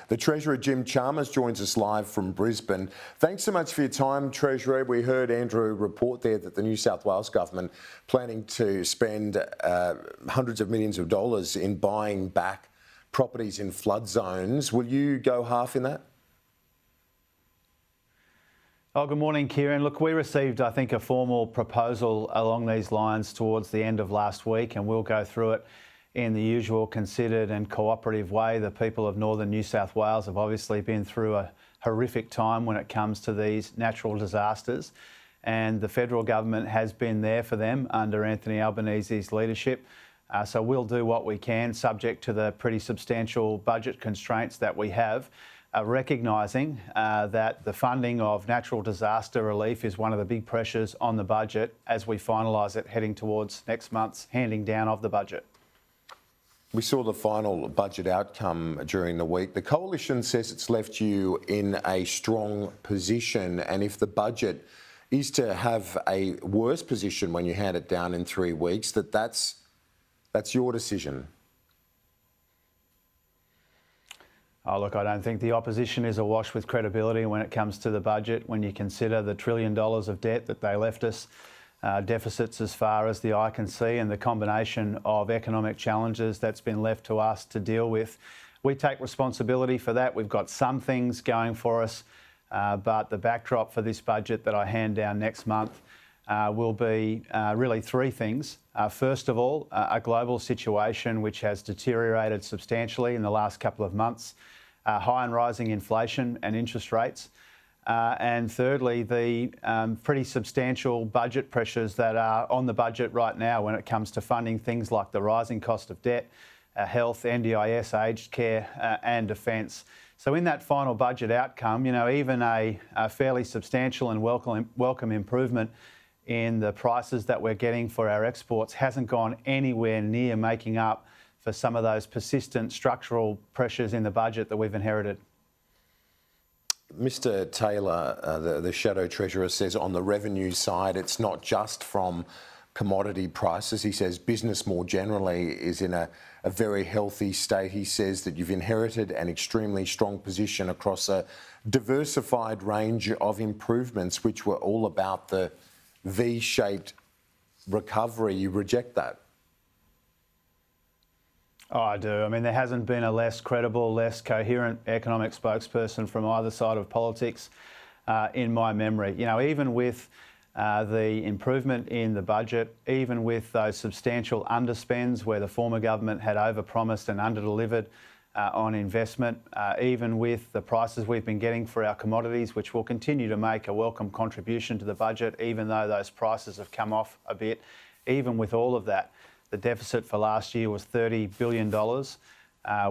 The Treasurer, Jim Chalmers, joins us live from Brisbane. Thanks so much for your time, Treasurer. We heard Andrew report there that the New South Wales government planning to spend hundreds of millions of dollars in buying back properties in flood zones. Will you go half in that? Oh, good morning, Kieran. Look, we received, I think, a formal proposal along these lines towards the end of last week, and we'll go through it in the usual considered and cooperative way. The people of northern New South Wales have obviously been through a horrific time when it comes to these natural disasters, and the federal government has been there for them under Anthony Albanese's leadership. So we'll do what we can, subject to the pretty substantial budget constraints that we have. Recognising that the funding of natural disaster relief is one of the big pressures on the budget as we finalise it heading towards next month's handing down of the budget. We saw the final budget outcome during the week. The Coalition says it's left you in a strong position, and if the budget is to have a worse position when you hand it down in 3 weeks, that's your decision. Oh, look, I don't think the opposition is awash with credibility when it comes to the budget. When you consider the $1 trillion of debt that they left us, deficits as far as the eye can see, and the combination of economic challenges that's been left to us to deal with. We take responsibility for that. We've got some things going for us, but the backdrop for this budget that I hand down next month will be really 3 things. First of all, a global situation which has deteriorated substantially in the last couple of months. High and rising inflation and interest rates. And thirdly, the pretty substantial budget pressures that are on the budget right now when it comes to funding things like the rising cost of debt, health, NDIS, aged care and defence. So in that final budget outcome, you know, even a fairly substantial and welcome improvement in the prices that we're getting for our exports hasn't gone anywhere near making up for some of those persistent structural pressures in the budget that we've inherited. Mr Taylor, the Shadow Treasurer, says on the revenue side, it's not just from commodity prices. He says business more generally is in a very healthy state. He says that you've inherited an extremely strong position across a diversified range of improvements, which were all about the V-shaped recovery. You reject that? Oh, I do. I mean, there hasn't been a less credible, less coherent economic spokesperson from either side of politics in my memory. You know, even with the improvement in the budget, even with those substantial underspends where the former government had overpromised and underdelivered on investment, even with the prices we've been getting for our commodities, which will continue to make a welcome contribution to the budget, even though those prices have come off a bit. Even with all of that, the deficit for last year was $30 billion.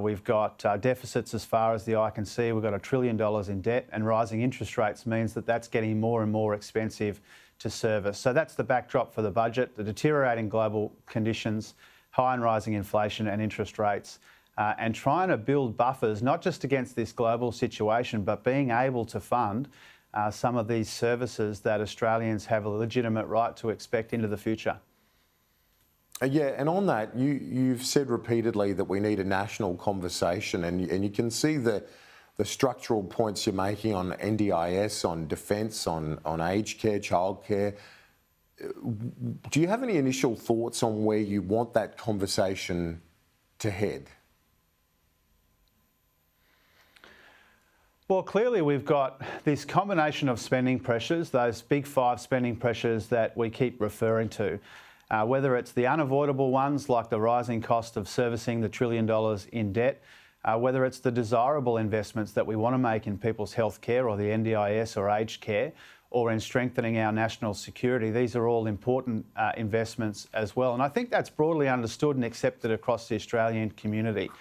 We've got deficits as far as the eye can see. We've got $1 trillion in debt, and rising interest rates means that that's getting more and more expensive to service. So that's the backdrop for the budget: the deteriorating global conditions, high and rising inflation and interest rates, and trying to build buffers, not just against this global situation, but being able to fund some of these services that Australians have a legitimate right to expect into the future. Yeah, and on that, you've said repeatedly that we need a national conversation, and you can see the structural points you're making on NDIS, on defence, on aged care, childcare. Do you have any initial thoughts on where you want that conversation to head? Well, clearly we've got this combination of spending pressures, those big 5 spending pressures that we keep referring to. Whether it's the unavoidable ones like the rising cost of servicing the $1 trillion in debt, whether it's the desirable investments that we want to make in people's health care or the NDIS or aged care, or in strengthening our national security. These are all important investments as well. And I think that's broadly understood and accepted across the Australian community.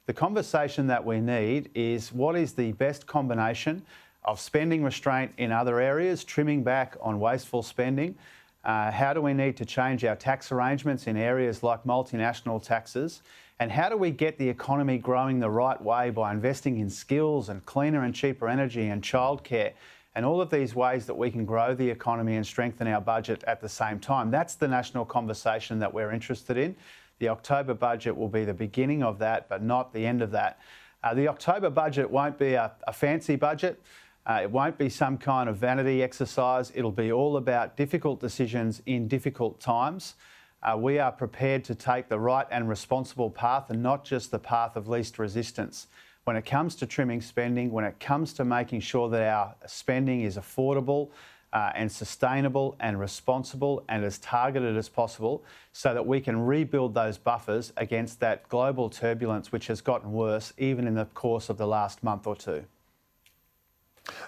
The conversation that we need is what is the best combination of spending restraint in other areas, trimming back on wasteful spending. How do we need to change our tax arrangements in areas like multinational taxes? And how do we get the economy growing the right way by investing in skills and cleaner and cheaper energy and childcare and all of these ways that we can grow the economy and strengthen our budget at the same time? That's the national conversation that we're interested in. The October budget will be the beginning of that, but not the end of that. The October budget won't be a fancy budget. It won't be some kind of vanity exercise. It'll be all about difficult decisions in difficult times. We are prepared to take the right and responsible path and not just the path of least resistance. When it comes to trimming spending, when it comes to making sure that our spending is affordable and sustainable and responsible and as targeted as possible so that we can rebuild those buffers against that global turbulence which has gotten worse even in the course of the last month or two.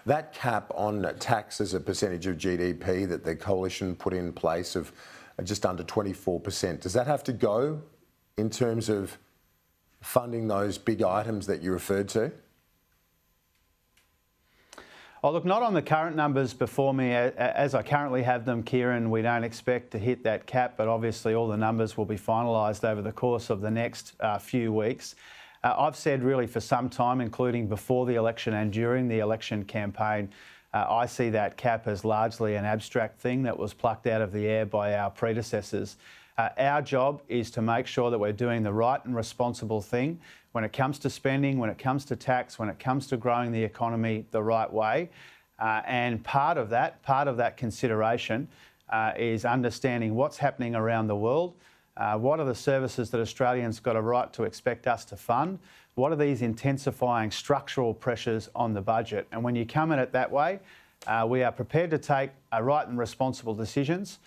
That cap on tax as a percentage of GDP that the coalition put in place of just under 24%, does that have to go in terms of funding those big items that you referred to? Oh, look, not on the current numbers before me. As I currently have them, Kieran, we don't expect to hit that cap, but obviously all the numbers will be finalised over the course of the next few weeks. I've said really for some time, including before the election and during the election campaign, I see that cap as largely an abstract thing that was plucked out of the air by our predecessors. Our job is to make sure that we're doing the right and responsible thing when it comes to spending, when it comes to tax, when it comes to growing the economy the right way. And part of that consideration is understanding what's happening around the world. What are the services that Australians got a right to expect us to fund? What are these intensifying structural pressures on the budget? And when you come at it that way, we are prepared to take right and responsible decisions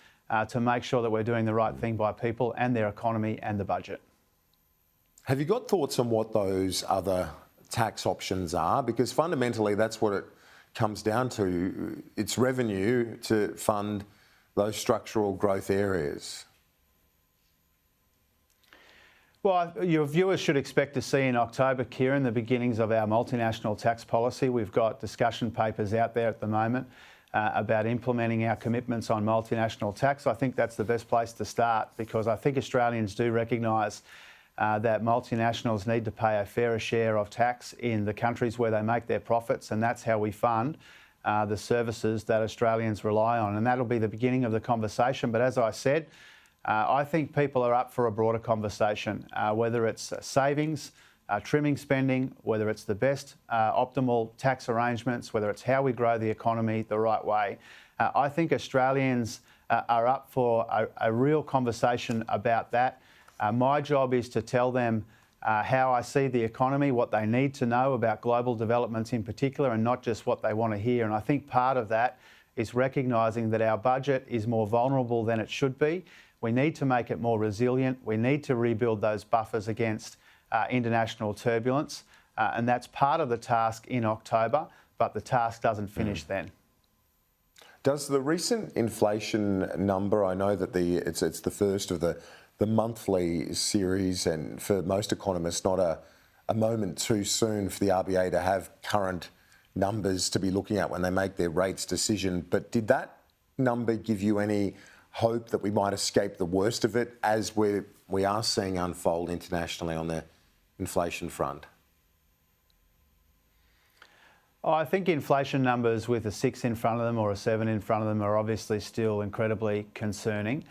to make sure that we're doing the right thing by people and their economy and the budget. Have you got thoughts on what those other tax options are? Because fundamentally that's what it comes down to. It's revenue to fund those structural growth areas. Well, your viewers should expect to see in October, Kieran, the beginnings of our multinational tax policy. We've got discussion papers out there at the moment about implementing our commitments on multinational tax. I think that's the best place to start because I think Australians do recognise that multinationals need to pay a fairer share of tax in the countries where they make their profits, and that's how we fund the services that Australians rely on. And that'll be the beginning of the conversation. But as I said, I think people are up for a broader conversation, whether it's savings, trimming spending, whether it's the best optimal tax arrangements, whether it's how we grow the economy the right way. I think Australians are up for a real conversation about that. My job is to tell them how I see the economy, what they need to know about global developments in particular, and not just what they want to hear. And I think part of that is recognising that our budget is more vulnerable than it should be. We need to make it more resilient. We need to rebuild those buffers against international turbulence. And that's part of the task in October, but the task doesn't finish then. Does the recent inflation number, I know that it's the first of the monthly series, and for most economists, not a moment too soon for the RBA to have current numbers to be looking at when they make their rates decision. But did that number give you any hope that we might escape the worst of it as we are seeing unfold internationally on the inflation front? Oh, I think inflation numbers with a 6 in front of them or a 7 in front of them are obviously still incredibly concerning.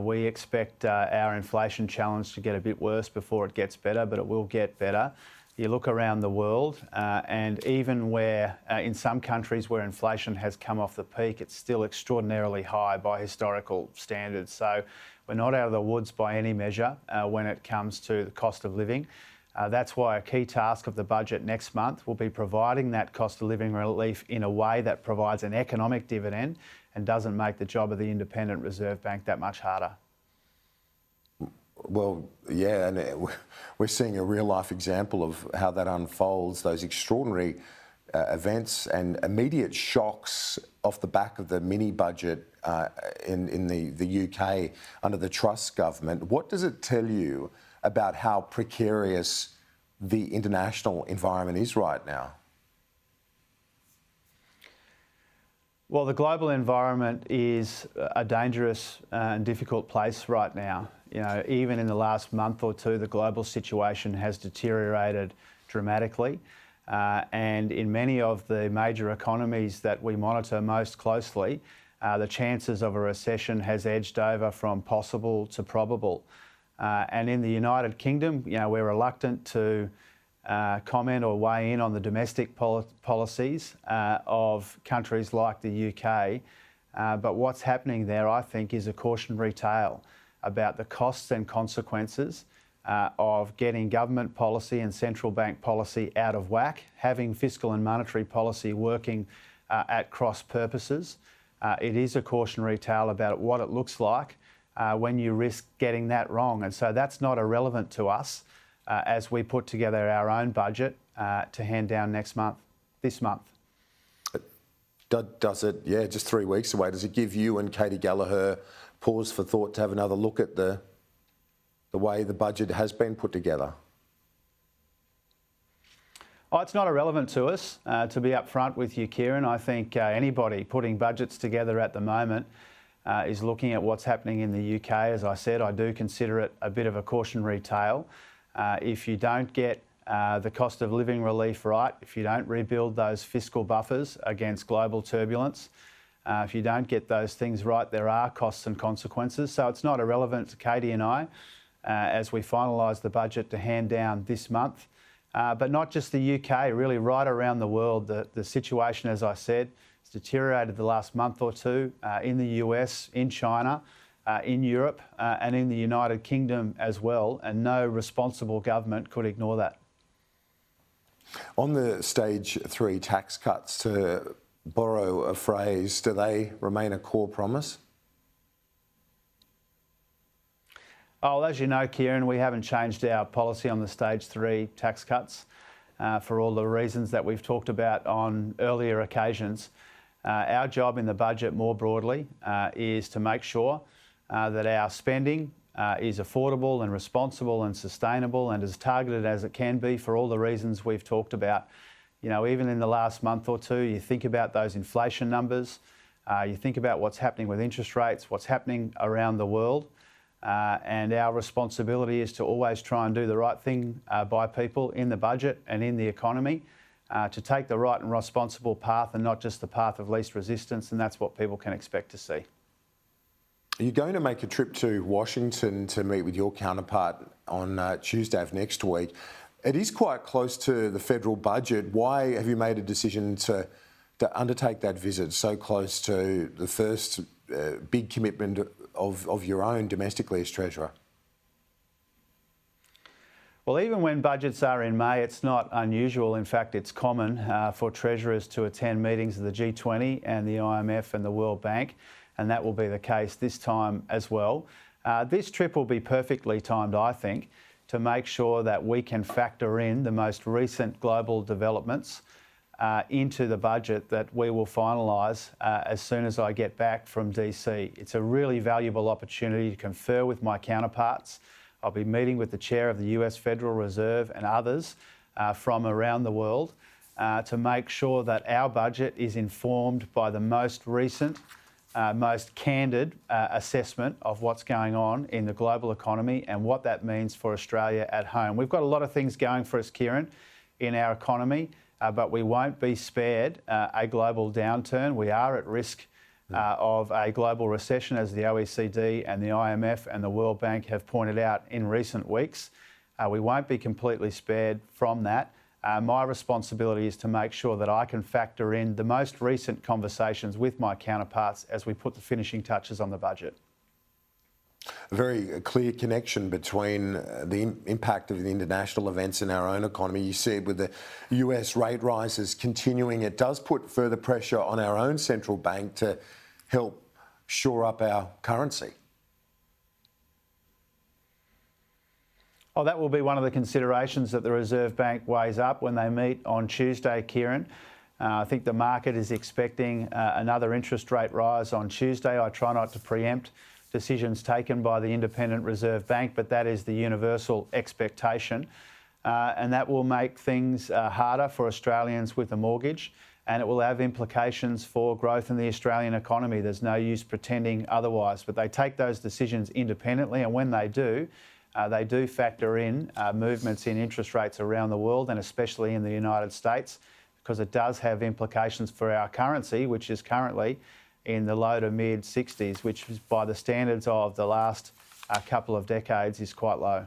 We expect our inflation challenge to get a bit worse before it gets better, but it will get better. You look around the world and even where in some countries where inflation has come off the peak, it's still extraordinarily high by historical standards. So we're not out of the woods by any measure when it comes to the cost of living. That's why a key task of the budget next month will be providing that cost of living relief in a way that provides an economic dividend and doesn't make the job of the Independent Reserve Bank that much harder. Well, yeah, and we're seeing a real-life example of how that unfolds, those extraordinary events and immediate shocks off the back of the mini-budget in the UK under the Truss government. What does it tell you about how precarious the international environment is right now? Well, the global environment is a dangerous and difficult place right now. You know, even in the last month or two, the global situation has deteriorated dramatically. And in many of the major economies that we monitor most closely, the chances of a recession has edged over from possible to probable. And in the United Kingdom, you know, we're reluctant to comment or weigh in on the domestic policies of countries like the UK. But what's happening there, I think, is a cautionary tale about the costs and consequences of getting government policy and central bank policy out of whack, having fiscal and monetary policy working at cross purposes. It is a cautionary tale about what it looks like when you risk getting that wrong. And so that's not irrelevant to us as we put together our own budget to hand down this month. Does it, just 3 weeks away, does it give you and Katie Gallagher pause for thought to have another look at the way the budget has been put together? Oh, it's not irrelevant to us, to be upfront with you, Kieran. I think anybody putting budgets together at the moment is looking at what's happening in the UK. As I said, I do consider it a bit of a cautionary tale. If you don't get the cost of living relief right, if you don't rebuild those fiscal buffers against global turbulence, if you don't get those things right, there are costs and consequences. So it's not irrelevant to Katie and I as we finalise the budget to hand down this month. But not just the UK, really right around the world. The situation, as I said, has deteriorated the last month or two in the US, in China, in Europe and in the United Kingdom as well, and no responsible government could ignore that. On the stage 3 tax cuts, to borrow a phrase, do they remain a core promise? Oh, as you know, Kieran, we haven't changed our policy on the stage 3 tax cuts for all the reasons that we've talked about on earlier occasions. Our job in the budget more broadly is to make sure that our spending is affordable and responsible and sustainable and as targeted as it can be for all the reasons we've talked about. You know, even in the last month or two, you think about those inflation numbers, you think about what's happening with interest rates, what's happening around the world. And our responsibility is to always try and do the right thing by people in the budget and in the economy to take the right and responsible path and not just the path of least resistance, and that's what people can expect to see. Are you going to make a trip to Washington to meet with your counterpart on Tuesday of next week? It is quite close to the federal budget. Why have you made a decision to undertake that visit so close to the first big commitment of your own domestically as Treasurer? Well, even when budgets are in May, it's not unusual. In fact, it's common for Treasurers to attend meetings of the G20 and the IMF and the World Bank, and that will be the case this time as well. This trip will be perfectly timed, I think, to make sure that we can factor in the most recent global developments into the budget that we will finalise as soon as I get back from DC. It's a really valuable opportunity to confer with my counterparts. I'll be meeting with the Chair of the US Federal Reserve and others from around the world to make sure that our budget is informed by the most recent, most candid assessment of what's going on in the global economy and what that means for Australia at home. We've got a lot of things going for us, Kieran, in our economy. But we won't be spared a global downturn. We are at risk of a global recession, as the OECD and the IMF and the World Bank have pointed out in recent weeks. We won't be completely spared from that. My responsibility is to make sure that I can factor in the most recent conversations with my counterparts as we put the finishing touches on the budget. A very clear connection between the impact of the international events in our own economy. You see it with the US rate rises continuing. It does put further pressure on our own central bank to help shore up our currency. Oh, that will be one of the considerations that the Reserve Bank weighs up when they meet on Tuesday, Kieran. I think the market is expecting another interest rate rise on Tuesday. I try not to preempt decisions taken by the Independent Reserve Bank, but that is the universal expectation. And that will make things harder for Australians with a mortgage, and it will have implications for growth in the Australian economy. There's no use pretending otherwise, but they take those decisions independently, and when they do factor in movements in interest rates around the world, and especially in the United States, because it does have implications for our currency, which is currently in the low to mid 60s, which is, by the standards of the last couple of decades, is quite low.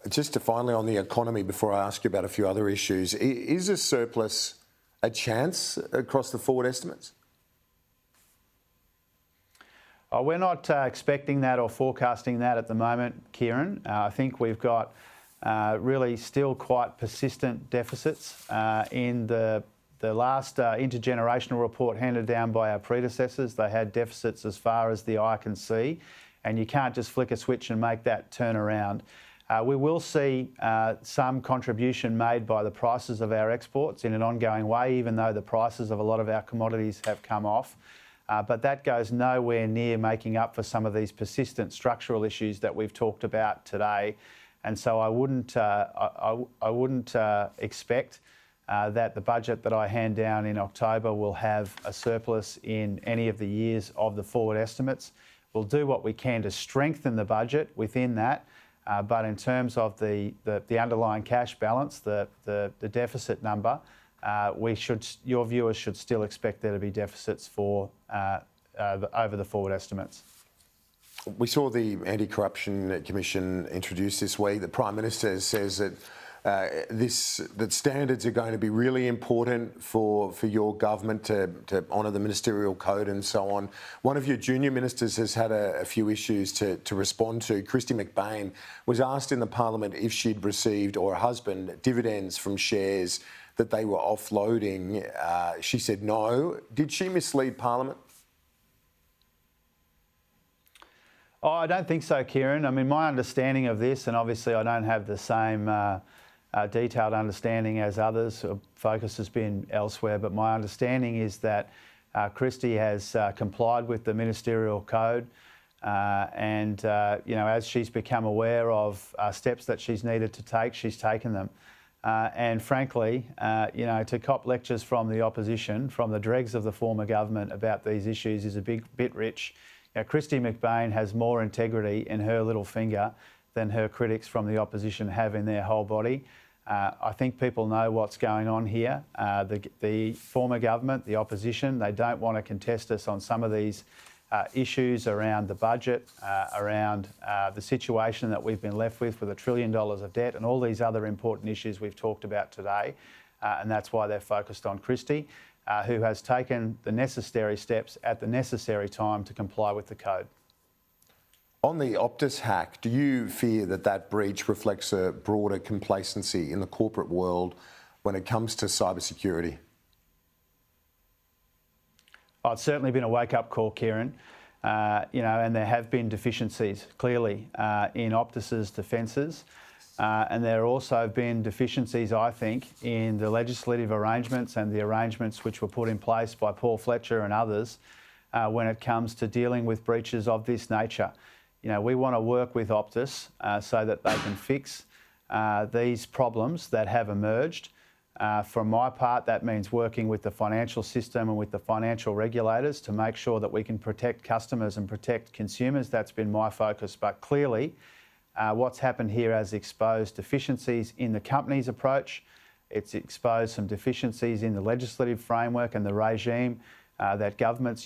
Just to finally on the economy, before I ask you about a few other issues, is a surplus a chance across the forward estimates? We're not expecting that or forecasting that at the moment, Kieran. I think we've got really still quite persistent deficits. In the last intergenerational report handed down by our predecessors, they had deficits as far as the eye can see, and you can't just flick a switch and make that turn around. We will see some contribution made by the prices of our exports in an ongoing way, even though the prices of a lot of our commodities have come off. But that goes nowhere near making up for some of these persistent structural issues that we've talked about today. And so I wouldn't expect that the budget that I hand down in October will have a surplus in any of the years of the forward estimates. We'll do what we can to strengthen the budget within that. But in terms of the underlying cash balance, the deficit number, your viewers should still expect there to be deficits for over the forward estimates. We saw the Anti-Corruption Commission introduced this week. The Prime Minister says that that standards are going to be really important for your government to honour the ministerial code and so on. One of your junior ministers has had a few issues to respond to. Kristy McBain was asked in the Parliament if she'd received, or her husband, dividends from shares that they were offloading. She said no. Did she mislead Parliament? Oh, I don't think so, Kieran. I mean, my understanding of this, and obviously I don't have the same detailed understanding as others, focus has been elsewhere, but my understanding is that Kristy has complied with the ministerial code and, as she's become aware of steps that she's needed to take, she's taken them. And frankly, to cop lectures from the opposition, from the dregs of the former government about these issues is a bit rich. Kristy McBain has more integrity in her little finger than her critics from the opposition have in their whole body. I think people know what's going on here. The former government, the opposition, they don't want to contest us on some of these issues around the budget, around the situation that we've been left with $1 trillion of debt and all these other important issues we've talked about today. And that's why they're focused on Kristy, who has taken the necessary steps at the necessary time to comply with the code. On the Optus hack, do you fear that breach reflects a broader complacency in the corporate world when it comes to cybersecurity? Oh, it's certainly been a wake-up call, Kieran. And there have been deficiencies, clearly, in Optus's defences. And there have also been deficiencies, I think, in the legislative arrangements and the arrangements which were put in place by Paul Fletcher and others when it comes to dealing with breaches of this nature. We want to work with Optus so that they can fix these problems that have emerged. For my part, that means working with the financial system and with the financial regulators to make sure that we can protect customers and protect consumers. That's been my focus. But clearly, what's happened here has exposed deficiencies in the company's approach. It's exposed some deficiencies in the legislative framework and the regime that governments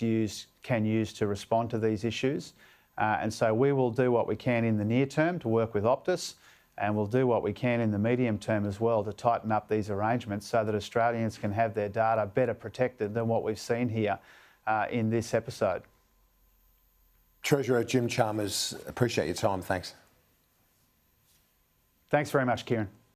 can use to respond to these issues. And so we will do what we can in the near term to work with Optus, and we'll do what we can in the medium term as well to tighten up these arrangements so that Australians can have their data better protected than what we've seen here in this episode. Treasurer Jim Chalmers, appreciate your time. Thanks. Thanks very much, Kieran.